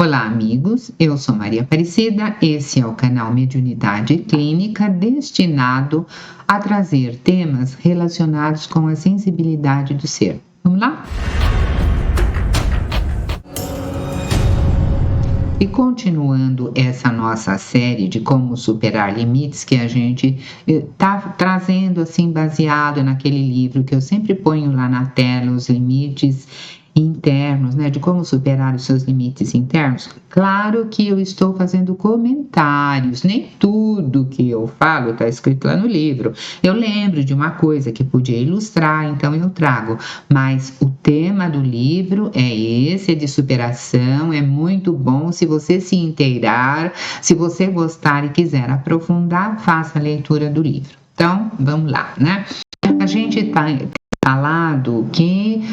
Olá, amigos. Eu sou Maria Aparecida. Esse é o canal Mediunidade Clínica, destinado a trazer temas relacionados com a sensibilidade do ser. Vamos lá? E continuando essa nossa série de como superar limites, que a gente está trazendo assim, baseado naquele livro que eu sempre ponho lá na tela, os limites internos, né, de como superar os seus limites internos. Claro que eu estou fazendo comentários, nem tudo que eu falo está escrito lá no livro. Eu lembro de uma coisa que podia ilustrar, então eu trago, mas o tema do livro é esse, é de superação, é muito bom. Se você se inteirar, se você gostar e quiser aprofundar, faça a leitura do livro. Então, vamos lá, né? A gente está falado que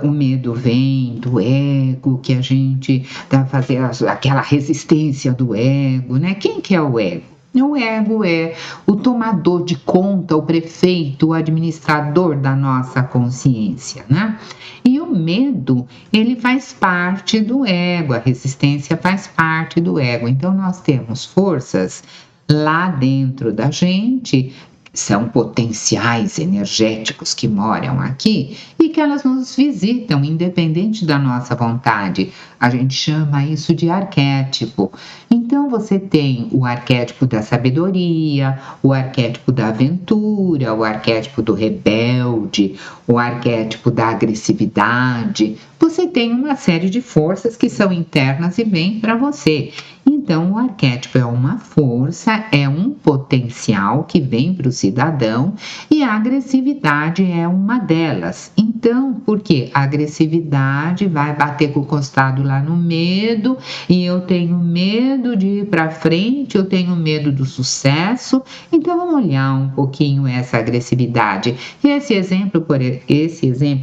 o medo vem do ego, que a gente tá fazendo aquela resistência do ego, né? Quem que é o ego? O ego é o tomador de conta, o prefeito, o administrador da nossa consciência, né? E o medo, ele faz parte do ego, a resistência faz parte do ego. Então, nós temos forças lá dentro da gente, são potenciais energéticos que moram aqui e que elas nos visitam independente da nossa vontade. A gente chama isso de arquétipo. Então você tem o arquétipo da sabedoria, o arquétipo da aventura, o arquétipo do rebelde, o arquétipo da agressividade. Você tem uma série de forças que são internas e vêm para você. Então, o arquétipo é uma força, é um potencial que vem para o cidadão e a agressividade é uma delas. Então, por quê? A agressividade vai bater com o costado lá no medo e eu tenho medo de ir para frente, eu tenho medo do sucesso. Então, vamos olhar um pouquinho essa agressividade. E esse exemplo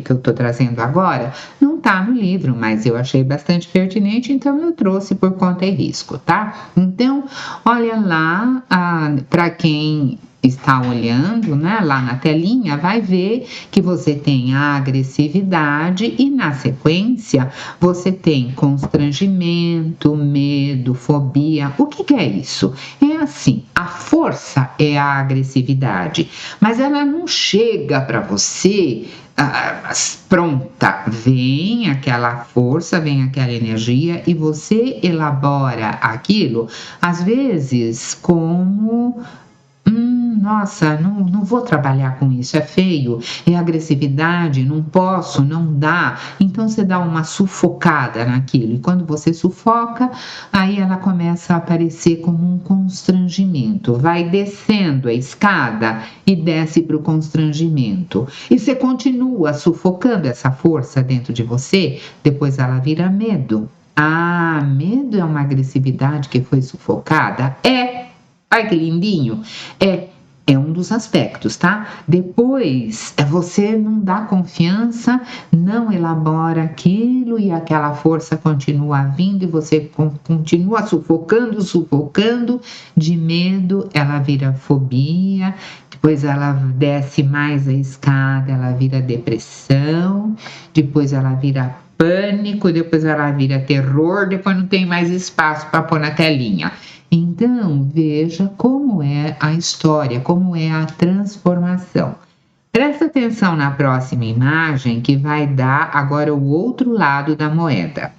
que eu estou trazendo agora não está no livro, mas eu achei bastante pertinente, então eu trouxe por conta e risco, tá? Então, olha lá, para quem está olhando, né, lá na telinha, vai ver que você tem a agressividade e na sequência você tem constrangimento, medo, fobia. O que é isso? É assim, a força é a agressividade, mas ela não chega para você pronta, vem aquela força, vem aquela energia e você elabora aquilo, às vezes como nossa, não vou trabalhar com isso, é feio, é agressividade, não posso, não dá. Então você dá uma sufocada naquilo. E quando você sufoca, aí ela começa a aparecer como um constrangimento. Vai descendo a escada e desce para o constrangimento. E você continua sufocando essa força dentro de você, depois ela vira medo. Medo é uma agressividade que foi sufocada? Ai, que lindinho! É um dos aspectos, tá? Depois, você não dá confiança, não elabora aquilo e aquela força continua vindo e você continua sufocando. De medo, ela vira fobia, depois ela desce mais a escada, ela vira depressão, depois ela vira pânico, depois ela vira terror, depois não tem mais espaço para pôr na telinha. Então, veja como é a história, como é a transformação. Presta atenção na próxima imagem que vai dar agora o outro lado da moeda.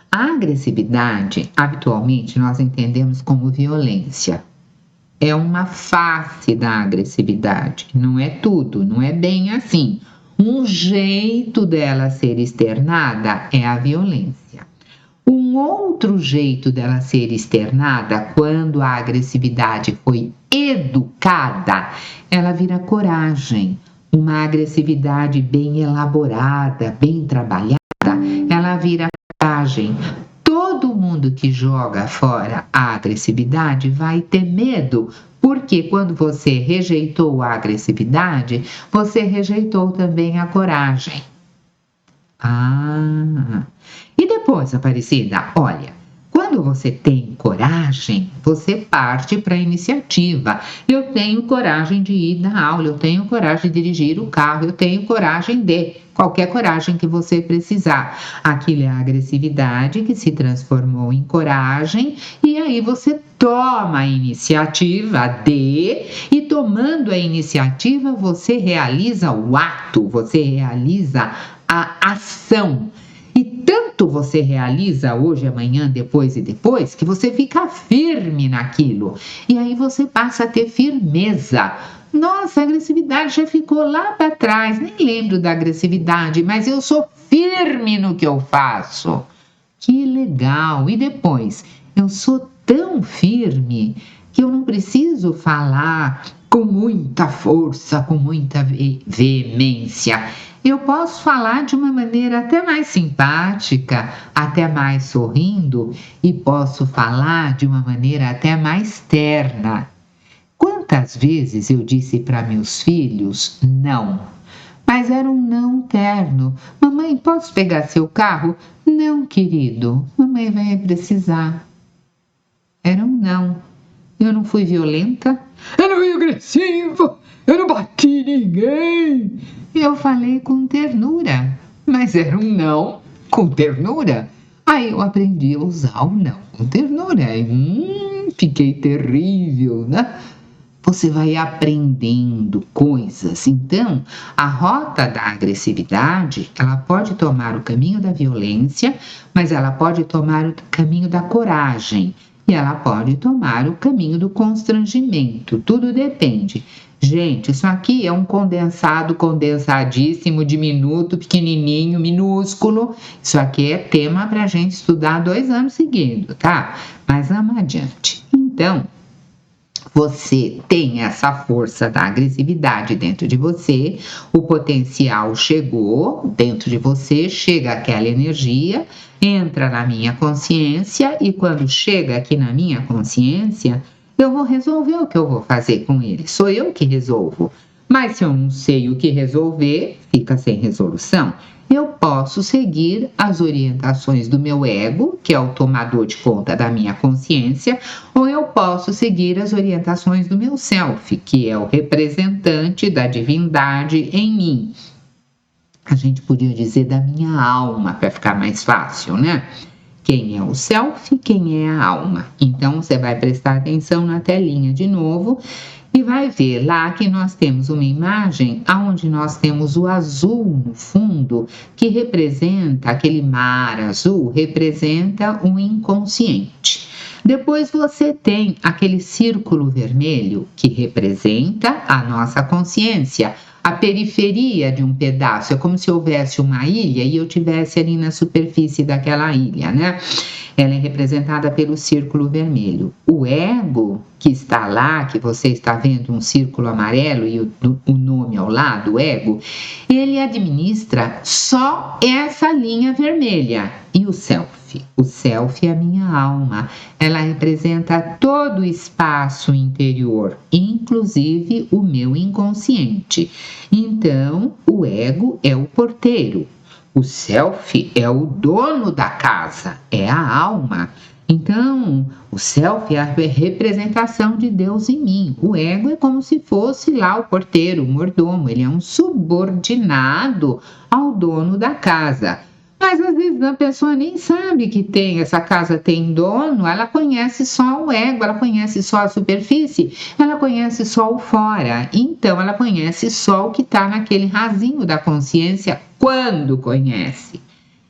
A agressividade, habitualmente, nós entendemos como violência. É uma face da agressividade, não é tudo, não é bem assim. Um jeito dela ser externada é a violência. Um outro jeito dela ser externada, quando a agressividade foi educada, ela vira coragem. Uma agressividade bem elaborada, bem trabalhada, ela vira coragem. Todo mundo que joga fora a agressividade vai ter medo, porque quando você rejeitou a agressividade, você rejeitou também a coragem. E depois, Aparecida, olha, quando Quando você tem coragem, você parte para a iniciativa. Eu tenho coragem de ir na aula, eu tenho coragem de dirigir o carro, eu tenho coragem de qualquer coragem que você precisar. Aquilo é a agressividade que se transformou em coragem e aí você toma a iniciativa e tomando a iniciativa você realiza o ato, você realiza a ação. E tanto você realiza hoje, amanhã, depois e depois, que você fica firme naquilo. E aí você passa a ter firmeza. Nossa, a agressividade já ficou lá para trás. Nem lembro da agressividade, mas eu sou firme no que eu faço. Que legal! E depois, eu sou tão firme que eu não preciso falar com muita força, com muita veemência. Eu posso falar de uma maneira até mais simpática, até mais sorrindo, e posso falar de uma maneira até mais terna. Quantas vezes eu disse para meus filhos não? Mas era um não terno. Mamãe, posso pegar seu carro? Não, querido, mamãe vai precisar. Era um não. Eu não fui violenta, eu não fui agressiva, eu não bati ninguém. Eu falei com ternura, mas era um não com ternura. Aí eu aprendi a usar o não com ternura. Fiquei terrível, né? Você vai aprendendo coisas. Então, a rota da agressividade, ela pode tomar o caminho da violência, mas ela pode tomar o caminho da coragem. E ela pode tomar o caminho do constrangimento. Tudo depende. Gente, isso aqui é um condensado, condensadíssimo, diminuto, pequenininho, minúsculo. Isso aqui é tema para a gente estudar 2 anos seguidos, tá? Mas vamos adiante. Então, você tem essa força da agressividade dentro de você, o potencial chegou dentro de você, chega aquela energia, entra na minha consciência e quando chega aqui na minha consciência, eu vou resolver o que eu vou fazer com ele. Sou eu que resolvo. Mas se eu não sei o que resolver, fica sem resolução. Eu posso seguir as orientações do meu ego, que é o tomador de conta da minha consciência, ou eu posso seguir as orientações do meu self, que é o representante da divindade em mim. A gente podia dizer da minha alma, para ficar mais fácil, né? Quem é o self, quem é a alma. Então, você vai prestar atenção na telinha de novo e vai ver lá que nós temos uma imagem onde nós temos o azul no fundo, que representa, aquele mar azul, representa o inconsciente. Depois você tem aquele círculo vermelho, que representa a nossa consciência, a periferia de um pedaço. É como se houvesse uma ilha e eu estivesse ali na superfície daquela ilha, né? Ela é representada pelo círculo vermelho. O ego, que está lá, que você está vendo um círculo amarelo e o nome ao lado, ego, ele administra só essa linha vermelha. E o self? O self é a minha alma. Ela representa todo o espaço interior, inclusive o meu inconsciente. Então, o ego é o porteiro. O self é o dono da casa, é a alma. Então, o self é a representação de Deus em mim. O ego é como se fosse lá o porteiro, o mordomo. Ele é um subordinado ao dono da casa. Mas às vezes a pessoa nem sabe que essa casa tem dono, ela conhece só o ego, ela conhece só a superfície, ela conhece só o fora. Então, ela conhece só o que está naquele rasinho da consciência quando conhece.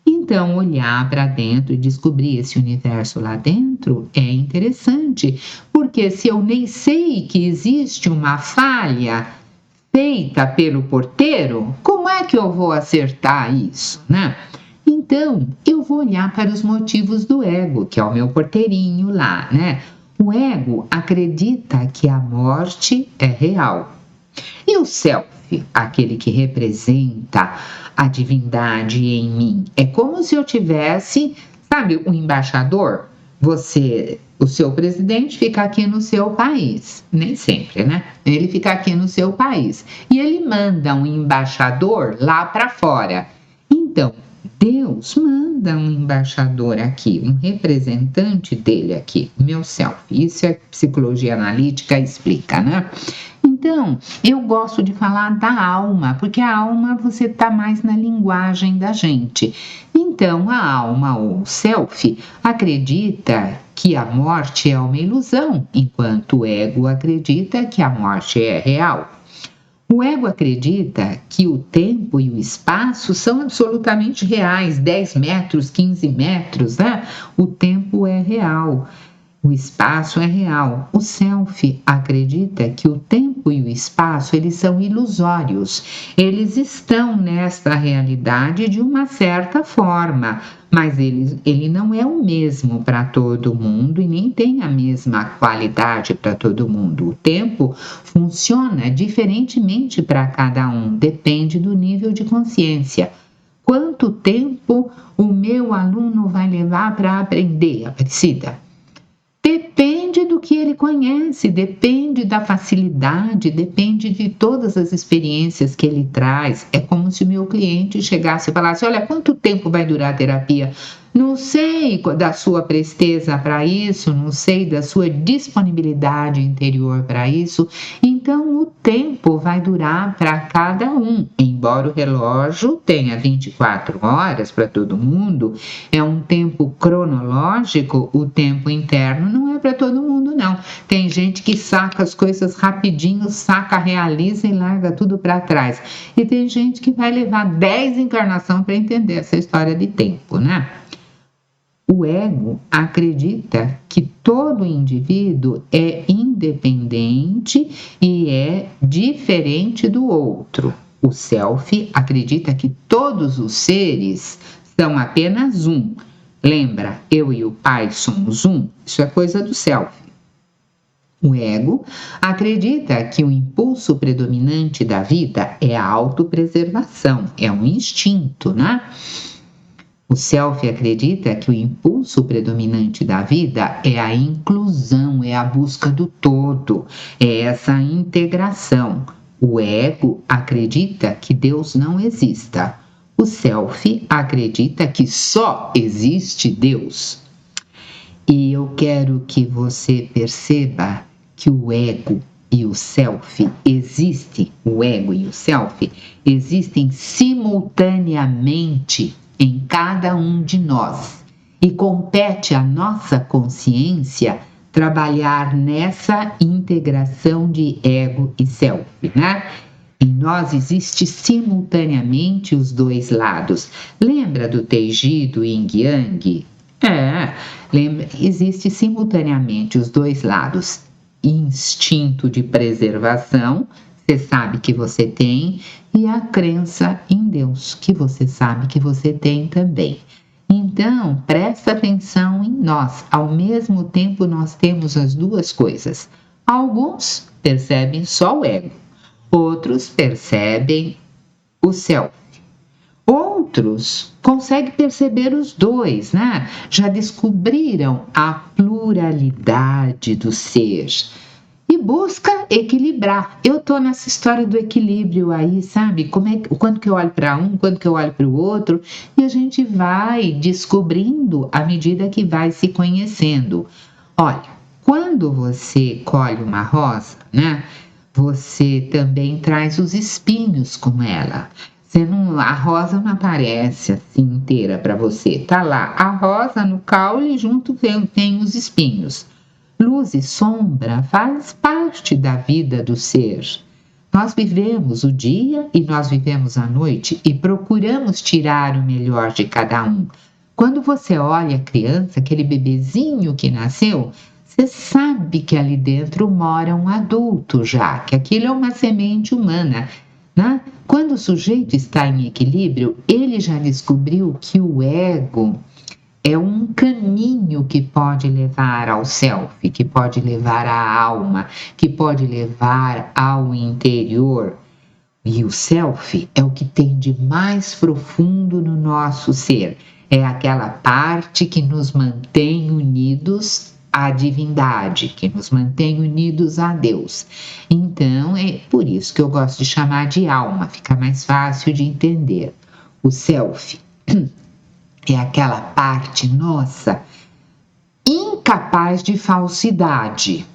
Então, olhar para dentro e descobrir esse universo lá dentro é interessante, porque se eu nem sei que existe uma falha feita pelo porteiro, como é que eu vou acertar isso, né? Então, eu vou olhar para os motivos do ego, que é o meu porteirinho lá, né? O ego acredita que a morte é real. E o self, aquele que representa a divindade em mim, é como se eu tivesse, sabe, um embaixador? O seu presidente fica aqui no seu país, nem sempre, né? Ele fica aqui no seu país e ele manda um embaixador lá para fora. Então, Deus manda um embaixador aqui, um representante dele aqui, meu self. Isso é psicologia analítica explica, né? Então, eu gosto de falar da alma, porque a alma você está mais na linguagem da gente. Então, a alma ou self acredita que a morte é uma ilusão, enquanto o ego acredita que a morte é real. O ego acredita que o tempo e o espaço são absolutamente reais, 10 metros, 15 metros, né? O tempo é real. O espaço é real. O self acredita que o tempo e o espaço eles são ilusórios. Eles estão nesta realidade de uma certa forma, mas ele não é o mesmo para todo mundo e nem tem a mesma qualidade para todo mundo. O tempo funciona diferentemente para cada um, depende do nível de consciência. Quanto tempo o meu aluno vai levar para aprender, Aparecida? Depende do que ele conhece, depende da facilidade, depende de todas as experiências que ele traz. É como se o meu cliente chegasse e falasse: olha, quanto tempo vai durar a terapia? Não sei da sua presteza para isso, não sei da sua disponibilidade interior para isso. Então, o tempo vai durar para cada um. Embora o relógio tenha 24 horas para todo mundo, é um tempo cronológico, o tempo interno não é para todo mundo, não. Tem gente que saca as coisas rapidinho, saca, realiza e larga tudo para trás. E tem gente que vai levar 10 encarnações para entender essa história de tempo, né? O ego acredita que todo indivíduo é independente e é diferente do outro. O self acredita que todos os seres são apenas um. Lembra, eu e o pai somos um? Isso é coisa do self. O ego acredita que o impulso predominante da vida é a autopreservação, é um instinto, né? O self acredita que o impulso predominante da vida é a inclusão, é a busca do todo, é essa integração. O ego acredita que Deus não exista. O self acredita que só existe Deus. E eu quero que você perceba que o ego e o self existem, o ego e o self existem simultaneamente em cada um de nós e compete à nossa consciência trabalhar nessa integração de ego e self, né? Em nós existe simultaneamente os dois lados. Lembra do Teiji, do Yin Yang? Existe simultaneamente os dois lados. Instinto de preservação, você sabe que você tem, e a crença em Deus, que você sabe que você tem também. Então, presta atenção em nós. Ao mesmo tempo, nós temos as duas coisas. Alguns percebem só o ego, outros percebem o self. Outros conseguem perceber os dois, né? Já descobriram a pluralidade do ser e busca equilibrar. Eu tô nessa história do equilíbrio aí, sabe? Quando que eu olho para um, quando que eu olho para o outro, e a gente vai descobrindo à medida que vai se conhecendo. Olha, quando você colhe uma rosa, né? Você também traz os espinhos com ela. A rosa não aparece assim inteira para você. Tá lá a rosa no caule e junto tem os espinhos. Luz e sombra faz parte da vida do ser. Nós vivemos o dia e nós vivemos a noite e procuramos tirar o melhor de cada um. Quando você olha a criança, aquele bebezinho que nasceu, você sabe que ali dentro mora um adulto já, que aquilo é uma semente humana, né? Quando o sujeito está em equilíbrio, ele já descobriu que o ego é um caminho que pode levar ao self, que pode levar à alma, que pode levar ao interior. E o self é o que tem de mais profundo no nosso ser. É aquela parte que nos mantém unidos à divindade, que nos mantém unidos a Deus. Então, é por isso que eu gosto de chamar de alma, fica mais fácil de entender. O self é aquela parte nossa incapaz de falsidade.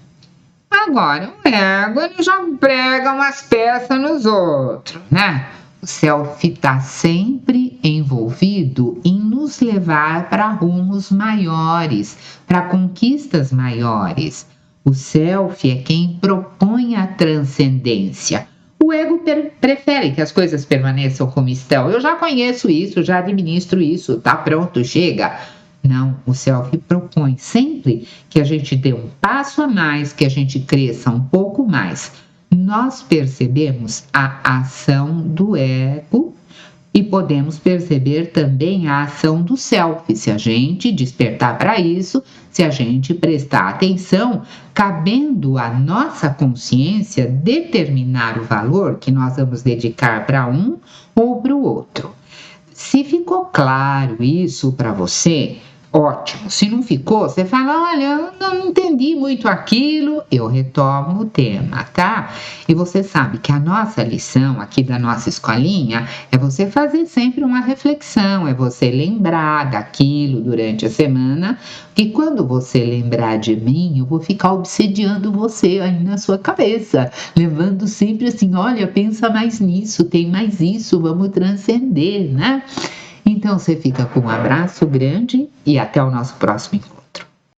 Agora, o ego, ele já prega umas peças nos outros, né? O self está sempre envolvido em nos levar para rumos maiores, para conquistas maiores. O self é quem propõe a transcendência. O ego prefere que as coisas permaneçam como estão. Eu já conheço isso, já administro isso, tá pronto, chega. Não, o self propõe sempre que a gente dê um passo a mais, que a gente cresça um pouco mais. Nós percebemos a ação do ego e podemos perceber também a ação do self, se a gente despertar para isso, se a gente prestar atenção, cabendo à nossa consciência determinar o valor que nós vamos dedicar para um ou para o outro. Se ficou claro isso para você, ótimo. Se não ficou, você fala, olha, eu não entendi muito aquilo, eu retomo o tema, tá? E você sabe que a nossa lição aqui da nossa escolinha é você fazer sempre uma reflexão, é você lembrar daquilo durante a semana, que quando você lembrar de mim, eu vou ficar obsediando você aí na sua cabeça, levando sempre assim, olha, pensa mais nisso, tem mais isso, vamos transcender, né? Então você fica com um abraço grande e até o nosso próximo encontro.